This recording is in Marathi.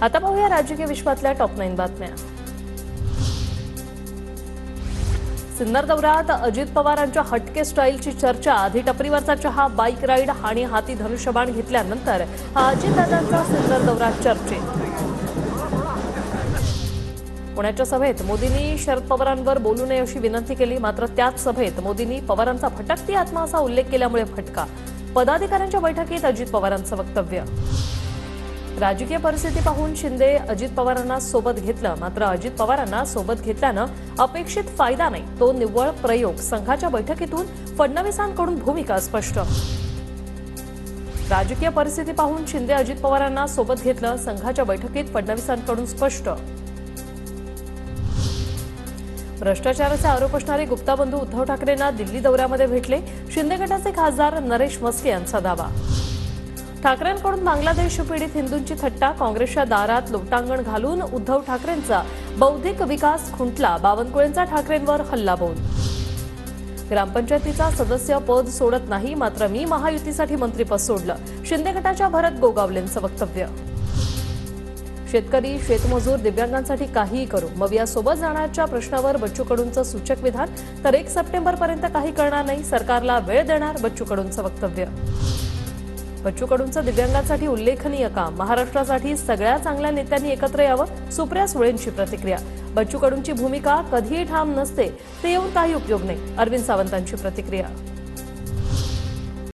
आता पाहूया राजकीय विश्वातल्या टॉप 9 बातम्या। सिन्नर दौऱ्यात अजित पवारांच्या हटके स्टाईलची चर्चा। आधी टपरीवरचा चहा, बाईक राईड आणि हाती धनुष्यबाण घेतल्यानंतर अजितदादांचा सिन्नर दौरा चर्चेत। पुण्याच्या सभेत मोदींनी शरद पवारांवर बोलू नये अशी विनंती केली, मात्र त्याच सभेत मोदींनी पवारांचा भटकती आत्मा असा उल्लेख केल्यामुळे फटका। पदाधिकाऱ्यांच्या बैठकीत अजित पवारांचं वक्तव्य। राजकीय परिस्थिती पाहून शिंदे अजित पवारांना सोबत घेतलं, मात्र अजित पवारांना सोबत घेतल्यानं अपेक्षित फायदा नाही, तो निव्वळ प्रयोग। संघाच्या बैठकीतून फडणवीसांकडून भूमिका स्पष्ट। राजकीय परिस्थिती पाहून शिंदे अजित पवारांना सोबत घेतलं, संघाच्या बैठकीत फडणवीसांकडून स्पष्ट। भ्रष्टाचाराचे आरोप असणारे गुप्ता बंधू उद्धव ठाकरेंना दिल्ली दौऱ्यामध्ये भेटले। शिंदे गटाचे खासदार नरेश मस्के यांचा दावा। ठाकरेंकडून बांगलादेश पीडित हिंदूंची थट्टा। काँग्रेसच्या दारात लोटांगण घालून उद्धव ठाकरेंचा बौद्धिक विकास खुंटला। बावनकुळेंचा ठाकरेंवर हल्लाबोल। ग्रामपंचायतीचा सदस्य पद सोडत नाही, मात्र मी महायुतीसाठी मंत्रीपद सोडलं, शिंदे गटाच्या भरत गोगावलेंचं वक्तव्य। शेतकरी, शेतमजूर, दिव्यांगांसाठी काहीही करू, मग यासोबत जाण्याच्या प्रश्नावर बच्चू कडूंचं सूचक विधान। तर 1 सप्टेंबरपर्यंत काही करणार नाही, सरकारला वेळ देणार, बच्चू कडूंचं वक्तव्य। बच्चू कडूंचं दिव्यांगांसाठी उल्लेखनीय काम। महाराष्ट्रासाठी सगळ्या चांगल्या नेत्यांनी एकत्र यावं, सुप्रिया सुळेंची प्रतिक्रिया। बच्चू कडूंची भूमिका कधीही ठाम नसते, ते येऊन काही उपयोग नाही, अरविंद सावंतांची प्रतिक्रिया।